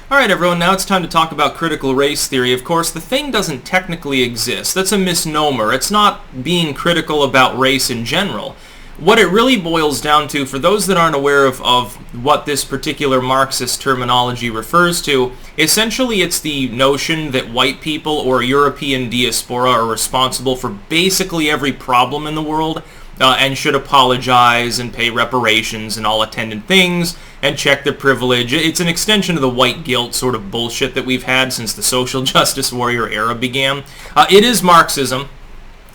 Alright everyone, now it's time to talk about critical race theory. Of course, the thing doesn't technically exist. That's a misnomer. It's not being critical about race in general. What it really boils down to, for those that aren't aware of what this particular Marxist terminology refers to, essentially it's the notion that white people or European diaspora are responsible for basically every problem in the world, and should apologize and pay reparations and all attendant things and check their privilege. It's an extension of the white guilt sort of bullshit that we've had since the social justice warrior era began. It is Marxism.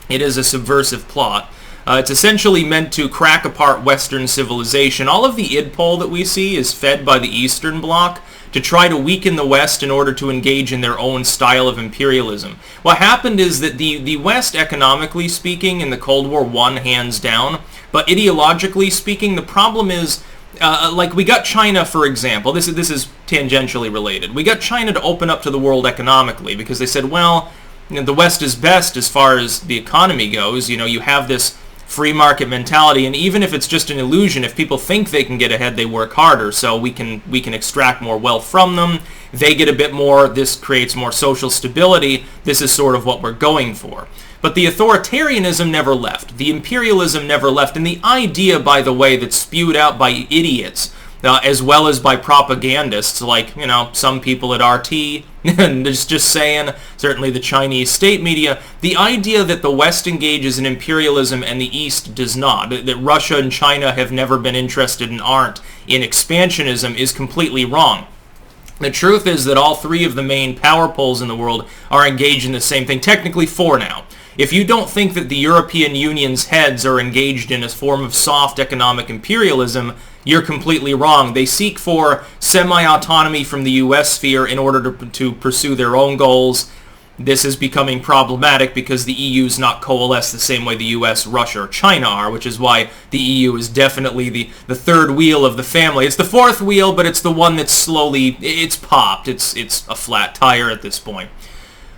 It is a subversive plot. It's essentially meant to crack apart Western civilization. All of the idpol that we see is fed by the Eastern Bloc to try to weaken the West in order to engage in their own style of imperialism. What happened is that the West, economically speaking, in the Cold War won hands down, but ideologically speaking, the problem is, like we got China, for example. This is tangentially related. We got China to open up to the world economically because they said, well, you know, the West is best as far as the economy goes. You know, you have this free market mentality, and even if it's just an illusion, if people think they can get ahead, they work harder, so we can extract more wealth from them. They get a bit more. This creates more social stability. This is sort of what we're going for. But the authoritarianism never left. The imperialism never left. And the idea, by the way, that's spewed out by idiots, as well as by propagandists like, you know, some people at RT, and just saying, certainly the Chinese state media, the idea that the West engages in imperialism and the East does not, that Russia and China have never been interested and aren't in expansionism, is completely wrong. The truth is that all three of the main power poles in the world are engaged in the same thing, technically four now. If you don't think that the European Union's heads are engaged in a form of soft economic imperialism, you're completely wrong. They seek for semi-autonomy from the U.S. sphere in order to pursue their own goals. This is becoming problematic because the EU's not coalesced the same way the US, Russia, or China are, which is why the EU is definitely the third wheel of the family. It's the fourth wheel, but it's the one that's slowly, it's popped. It's a flat tire at this point.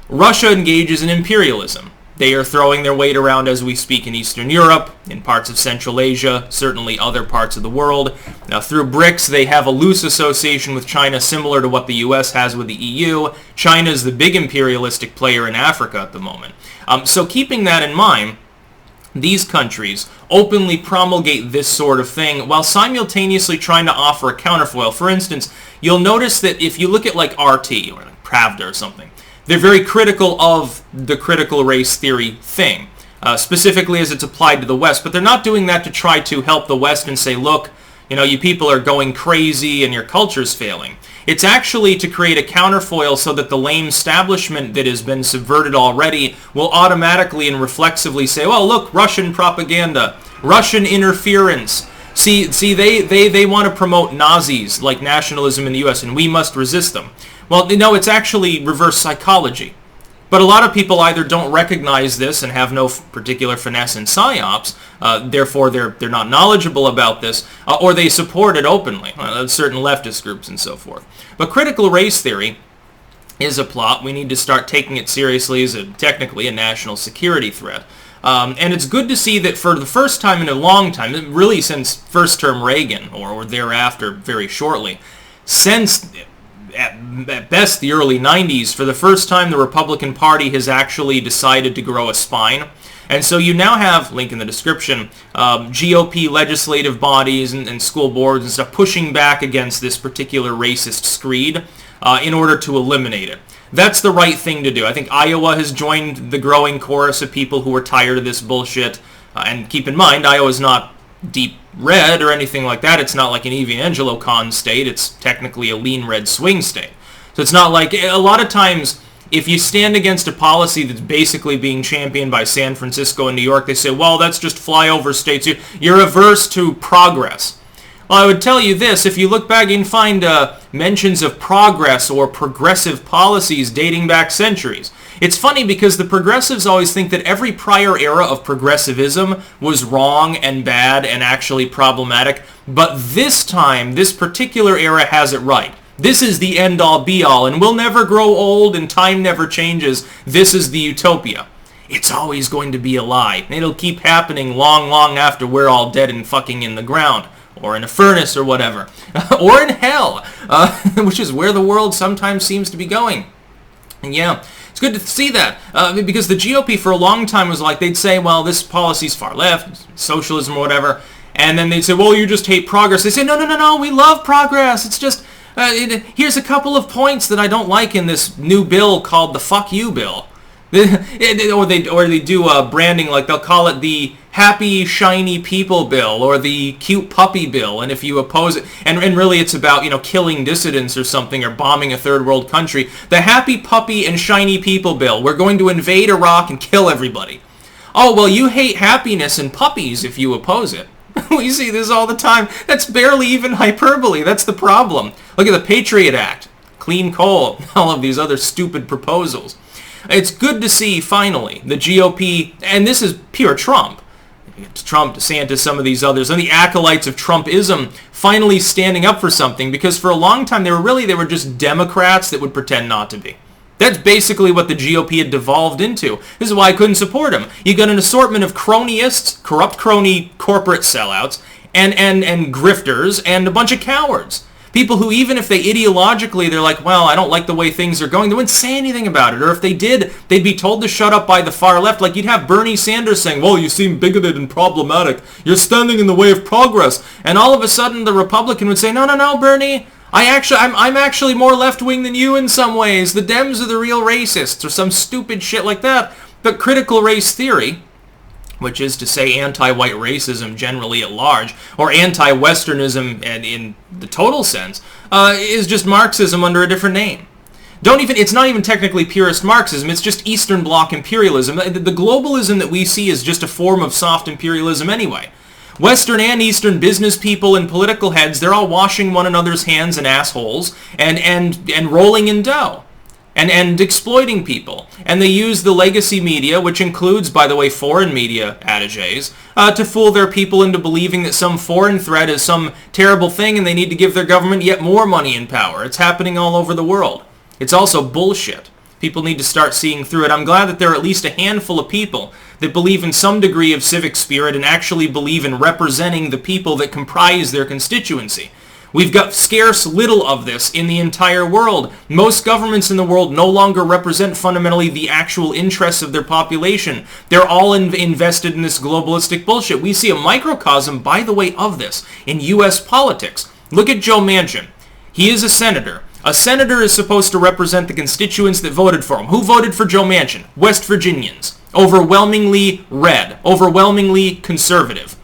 Russia engages in imperialism. They are throwing their weight around as we speak in Eastern Europe, in parts of Central Asia, certainly other parts of the world. Now, through BRICS, they have a loose association with China similar to what the US has with the EU. China is the big imperialistic player in Africa at the moment. So keeping that in mind, these countries openly promulgate this sort of thing while simultaneously trying to offer a counterfoil. For instance, you'll notice that if you look at like RT or like Pravda or something, they're very critical of the critical race theory thing, specifically as it's applied to the West. But they're not doing that to try to help the West and say, look, you know, you people are going crazy and your culture's failing. It's actually to create a counterfoil so that the lame establishment that has been subverted already will automatically and reflexively say, well, look, Russian propaganda, Russian interference. See, they want to promote Nazis like nationalism in the U.S., and we must resist them. Well, no, it's actually reverse psychology. But a lot of people either don't recognize this and have no particular finesse in psyops, therefore they're not knowledgeable about this, or they support it openly, certain leftist groups and so forth. But critical race theory is a plot. We need to start taking it seriously as technically a national security threat. And it's good to see that for the first time in a long time, really since first term Reagan, or thereafter very shortly, since at best the early 90s, for the first time the Republican Party has actually decided to grow a spine. And so you now have, link in the description, GOP legislative bodies and school boards and stuff pushing back against this particular racist screed in order to eliminate it. That's the right thing to do. I think Iowa has joined the growing chorus of people who are tired of this bullshit. And keep in mind, Iowa's not deep red or anything like that. It's not like an Evangelo con state. It's technically a lean red swing state. So it's not like, a lot of times, if you stand against a policy that's basically being championed by San Francisco and New York, they say, well, that's just flyover states. You're averse to progress. Well, I would tell you this, if you look back, you can find mentions of progress or progressive policies dating back centuries. It's funny because the progressives always think that every prior era of progressivism was wrong and bad and actually problematic, but this time, this particular era has it right. This is the end-all be-all, and we'll never grow old and time never changes. This is the utopia. It's always going to be a lie. It'll keep happening long, long after we're all dead and fucking in the ground. or in a furnace or whatever, or in hell, which is where the world sometimes seems to be going. And yeah, it's good to see that, because the GOP for a long time was like, they'd say, well, this policy's far left, socialism or whatever, and then they'd say, well, you just hate progress. They say, no, we love progress. It's just, here's a couple of points that I don't like in this new bill called the Fuck You Bill. Or they do branding, like they'll call it the Happy Shiny People Bill or the Cute Puppy Bill, and if you oppose it, and really it's about, killing dissidents or something, or bombing a third world country, the Happy Puppy and Shiny People Bill, we're going to invade Iraq and kill everybody. Oh, well, you hate happiness and puppies if you oppose it. We see this all the time. That's barely even hyperbole. That's the problem. Look at the Patriot Act, clean coal, all of these other stupid proposals. It's good to see, finally, the GOP, and this is pure Trump, DeSantis, some of these others, and the acolytes of Trumpism finally standing up for something, because for a long time they were just Democrats that would pretend not to be. That's basically what the GOP had devolved into. This is why I couldn't support him. You got an assortment of cronyists, corrupt crony corporate sellouts, and grifters, and a bunch of cowards. People who, even if they ideologically, they're like, well, I don't like the way things are going, they wouldn't say anything about it. Or if they did, they'd be told to shut up by the far left. Like you'd have Bernie Sanders saying, well, you seem bigoted and problematic. You're standing in the way of progress. And all of a sudden the Republican would say, no, Bernie, I'm actually more left-wing than you in some ways. The Dems are the real racists, or some stupid shit like that. But critical race theory, which is to say anti-white racism generally at large, or anti-Westernism in the total sense, is just Marxism under a different name. It's not even technically purist Marxism, it's just Eastern Bloc imperialism. The globalism that we see is just a form of soft imperialism anyway. Western and Eastern business people and political heads, they're all washing one another's hands and assholes and rolling in dough. And exploiting people. And they use the legacy media, which includes, by the way, foreign media attaches, to fool their people into believing that some foreign threat is some terrible thing and they need to give their government yet more money and power. It's happening all over the world. It's also bullshit. People need to start seeing through it. I'm glad that there are at least a handful of people that believe in some degree of civic spirit and actually believe in representing the people that comprise their constituency. We've got scarce little of this in the entire world. Most governments in the world no longer represent fundamentally the actual interests of their population. They're all invested in this globalistic bullshit. We see a microcosm, by the way, of this in U.S. politics. Look at Joe Manchin. He is a senator. A senator is supposed to represent the constituents that voted for him. Who voted for Joe Manchin? West Virginians. Overwhelmingly red. Overwhelmingly conservative.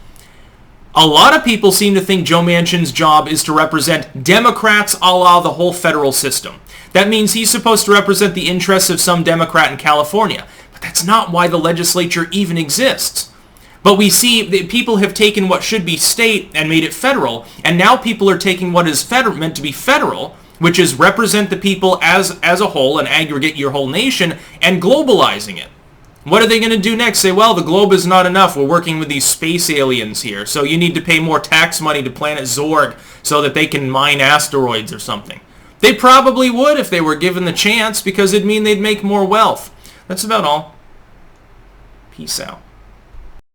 A lot of people seem to think Joe Manchin's job is to represent Democrats a la the whole federal system. That means he's supposed to represent the interests of some Democrat in California. But that's not why the legislature even exists. But we see that people have taken what should be state and made it federal, and now people are taking what is meant to be federal, which is represent the people as a whole and aggregate your whole nation, and globalizing it. What are they going to do next? Say, well, the globe is not enough. We're working with these space aliens here, so you need to pay more tax money to Planet Zorg so that they can mine asteroids or something. They probably would if they were given the chance, because it'd mean they'd make more wealth. That's about all. Peace out.